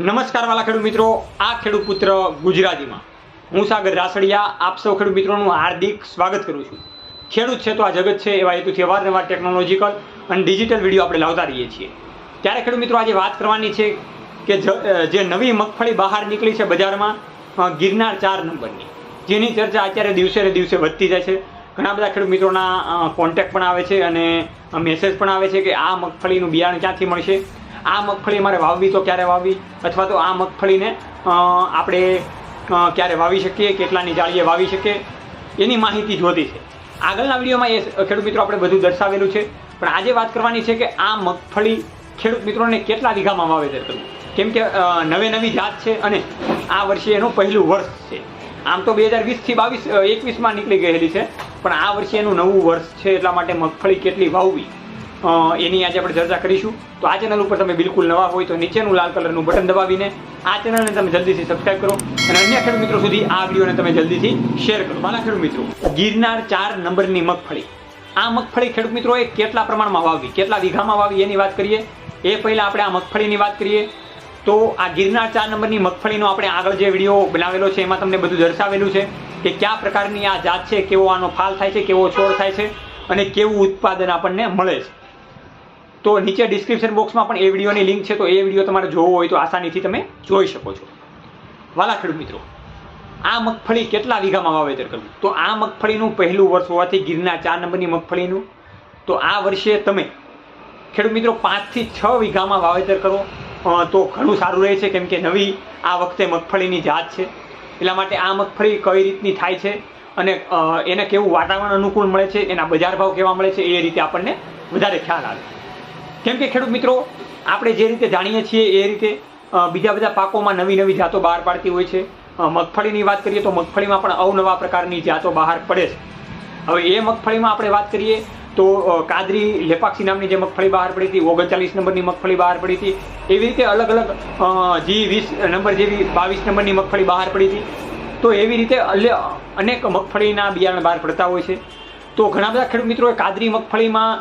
નમસ્કાર વાલા ખેડૂત મિત્રો, આ ખેડૂત પુત્ર ગુજરાતીમાં હું સાગર રાસડિયા આપ સૌ ખેડૂત મિત્રોનું હાર્દિક સ્વાગત કરું છું. ખેડૂત છે તો આ જગત છે એવા હેતુથી અવારનવાર ટેકનોલોજીકલ અને ડિજિટલ વિડીયો આપણે લાવતા રહીએ છીએ. ત્યારે ખેડૂત મિત્રો આજે વાત કરવાની છે કે જે નવી મગફળી બહાર નીકળી છે બજારમાં ગિરનાર 4 નંબરની, જેની ચર્ચા અત્યારે દિવસે ને દિવસે વધતી જાય છે. ઘણા બધા ખેડૂત મિત્રોના કોન્ટેક્ટ પણ આવે છે અને મેસેજ પણ આવે છે કે આ મગફળીનું બિયારણ ક્યાંથી મળશે, આ મગફળી અમારે વાવવી તો ક્યારે વાવવી, અથવા તો આ મગફળીને આપણે ક્યારે વાવી શકીએ, કેટલાની જાળીએ વાવી શકીએ, એની માહિતી જોતી છે. આગળના વિડીયોમાં એ ખેડૂત મિત્રો આપણે બધું દર્શાવેલું છે, પણ આજે વાત કરવાની છે કે આ મગફળી ખેડૂત મિત્રોને કેટલા વીઘામાં વાવેતર કરવું, કેમ કે નવી જાત છે અને આ વર્ષે એનું પહેલું વર્ષ છે. આમ તો 2020થી 21માં નીકળી ગયેલી છે, પણ આ વર્ષે એનું નવું વર્ષ છે, એટલા માટે મગફળી કેટલી વાવવી એની આજે આપણે ચર્ચા કરીશું. તો આ ચેનલ ઉપર તમે બિલકુલ નવા હોય તો નીચેનું લાલ કલરનું બટન દબાવીને આ ચેનલને તમે જલ્દીથી સબસ્ક્રાઇબ કરો અને અન્ય ખેડૂત મિત્રો સુધી આ વિડીયોને તમે જલ્દીથી શેર કરો. મારા ખેડૂત મિત્રો, ગિરનાર 4 નંબરની મગફળી, આ મગફળી ખેડૂત મિત્રોએ કેટલા પ્રમાણમાં વાવવી, કેટલા વીઘામાં વાવવી એની વાત કરીએ. એ પહેલાં આપણે આ મગફળીની વાત કરીએ તો આ ગિરનાર 4 નંબરની મગફળીનો આપણે આગળ જે વિડીયો બનાવેલો છે એમાં તમને બધું દર્શાવેલું છે કે કયા પ્રકારની આ જાત છે, કેવો આનો ફાલ થાય છે, કેવો છોડ થાય છે અને કેવું ઉત્પાદન આપણને મળે છે. તો નીચે ડિસ્ક્રિપ્શન બોક્સમાં પણ એ વિડીયોની લિંક છે, તો એ વિડીયો તમારે જોવો હોય તો આસાનીથી તમે જોઈ શકો છો. વાલા ખેડૂત મિત્રો, આ મગફળી કેટલા વીઘામાં વાવેતર કરવું, તો આ મગફળીનું પહેલું વર્ષ હોવાથી ગિરનાર 4 નંબરની મગફળીનું તો આ વર્ષે તમે ખેડૂત મિત્રો 5 થી 6 વીઘામાં વાવેતર કરો તો ઘણું સારું રહે છે, કેમ કે નવી આ વખતે મગફળીની જાત છે. એટલા માટે આ મગફળી કઈ રીતની થાય છે અને એને કેવું વાતાવરણ અનુકૂળ મળે છે, એના બજાર ભાવ કેવા મળે છે, એ રીતે આપણને વધારે ખ્યાલ આવે. કેમ કે ખેડૂત મિત્રો આપણે જે રીતે જાણીએ છીએ એ રીતે બીજા બધા પાકોમાં નવી જાતો બહાર પાડતી હોય છે. મગફળીની વાત કરીએ તો મગફળીમાં પણ અવનવા પ્રકારની જાતો બહાર પડે છે. હવે એ મગફળીમાં આપણે વાત કરીએ તો કાદરી લેપાક્ષી નામની જે મગફળી બહાર પડી હતી, 39 નંબરની મગફળી બહાર પડી હતી, એવી રીતે અલગ અલગ G20 નંબર જેવી 22 નંબરની મગફળી બહાર પડી હતી. તો એવી રીતે અનેક મગફળીના બિયારણ બહાર પડતા હોય છે. તો ઘણા બધા ખેડૂત મિત્રોએ કાદરી મગફળીમાં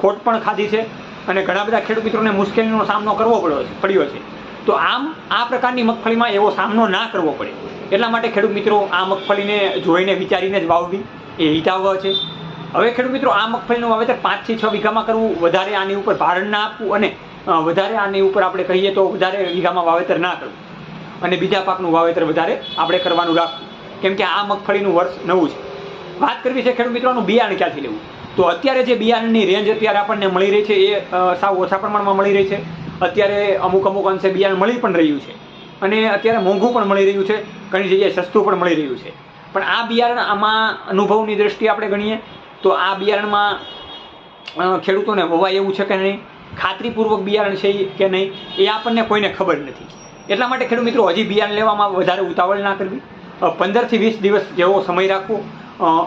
ખોટ પણ ખાધી છે અને ઘણા બધા ખેડૂત મિત્રોને મુશ્કેલીનો સામનો કરવો પડ્યો છે. તો આમ આ પ્રકારની મગફળીમાં એવો સામનો ના કરવો પડે એટલા માટે ખેડૂત મિત્રો આ મગફળીને જોઈને વિચારીને જ વાવવી એ હિતાવહ છે. હવે ખેડૂત મિત્રો આ મગફળીનું વાવેતર 5 થી 6 વીઘામાં કરવું, વધારે આની ઉપર ભારણ ના આપવું અને વધારે આની ઉપર આપણે કહીએ તો વધારે વીઘામાં વાવેતર ના કરવું અને બીજા પાકનું વાવેતર વધારે આપણે કરવાનું રાખવું, કેમ કે આ મગફળીનું વર્ષ નવું છે. વાત કરવી છે ખેડૂત મિત્રોનું બિયારણ ક્યાંથી લેવું, તો અત્યારે જે બિયારણની રેન્જ અત્યારે આપણને મળી રહી છે એ સાવ ઓછા પ્રમાણમાં મળી રહી છે. અત્યારે અમુક અંશે બિયારણ મળી પણ રહ્યું છે અને અત્યારે મોંઘું પણ મળી રહ્યું છે, ઘણી જગ્યાએ સસ્તું પણ મળી રહ્યું છે. પણ આ બિયારણ આમાં અનુભવની દ્રષ્ટિએ આપણે ગણીએ તો આ બિયારણમાં ખેડૂતોને વવાય એવું છે કે નહીં, ખાતરીપૂર્વક બિયારણ છે કે નહીં, એ આપણને કોઈને ખબર નથી. એટલા માટે ખેડૂત મિત્રો હજી બિયારણ લેવામાં વધારે ઉતાવળ ના કરવી, 15 થી 20 દિવસ જેવો સમય રાખવો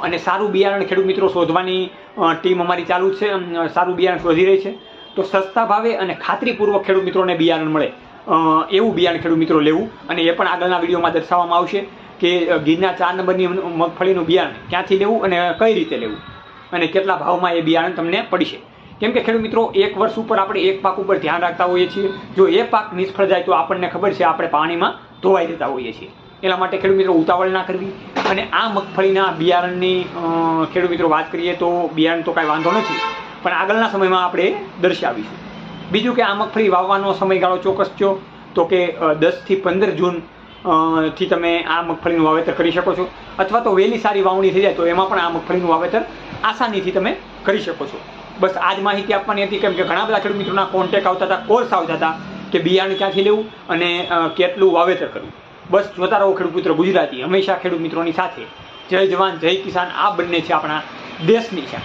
અને સારું બિયારણ ખેડૂત મિત્રો શોધવાની ટીમ અમારી ચાલુ છે, સારું બિયારણ શોધી રહી છે. તો સસ્તા ભાવે અને ખાતરીપૂર્વક ખેડૂત મિત્રોને બિયારણ મળે એવું બિયારણ ખેડૂત મિત્રો લેવું, અને એ પણ આગળના વિડીયોમાં દર્શાવવામાં આવશે કે ગિરનાર 4 નંબરની મગફળીનું બિયારણ ક્યાંથી લેવું અને કઈ રીતે લેવું અને કેટલા ભાવમાં એ બિયારણ તમને પડશે. કેમ કે ખેડૂત મિત્રો એક વર્ષ ઉપર આપણે એક પાક ઉપર ધ્યાન રાખતા હોઈએ છીએ, જો એ પાક નિષ્ફળ જાય તો આપણને ખબર છે આપણે પાણીમાં ધોવાઈ જતા હોઈએ છીએ. એટલા માટે ખેડૂત મિત્રો ઉતાવળ ના કરવી. અને આ મગફળીના બિયારણની ખેડૂત મિત્રો વાત કરીએ તો બિયારણ તો કાંઈ વાંધો નથી, પણ આગળના સમયમાં આપણે દર્શાવીશું. બીજું કે આ મગફળી વાવવાનો સમયગાળો ચોક્કસ છો તો કે 10 થી 15 જૂન થી તમે આ મગફળીનું વાવેતર કરી શકો છો, અથવા તો વહેલી સારી વાવણી થઈ જાય તો એમાં પણ આ મગફળીનું વાવેતર આસાનીથી તમે કરી શકો છો. બસ આ જ માહિતી આપવાની હતી, કેમ કે ઘણા બધા ખેડૂત મિત્રોના કોન્ટેક્ટ આવતા હતા, કોલ્સ આવતા હતા કે બિયારણ ક્યાંથી લેવું અને કેટલું વાવેતર કરવું. બસ જોતા રહો ખેડૂત મિત્ર ગુજરાતી, હંમેશા ખેડૂત મિત્રોની સાથે. જય જવાન જય કિસાન, આ બંને છે આપણા દેશની છે.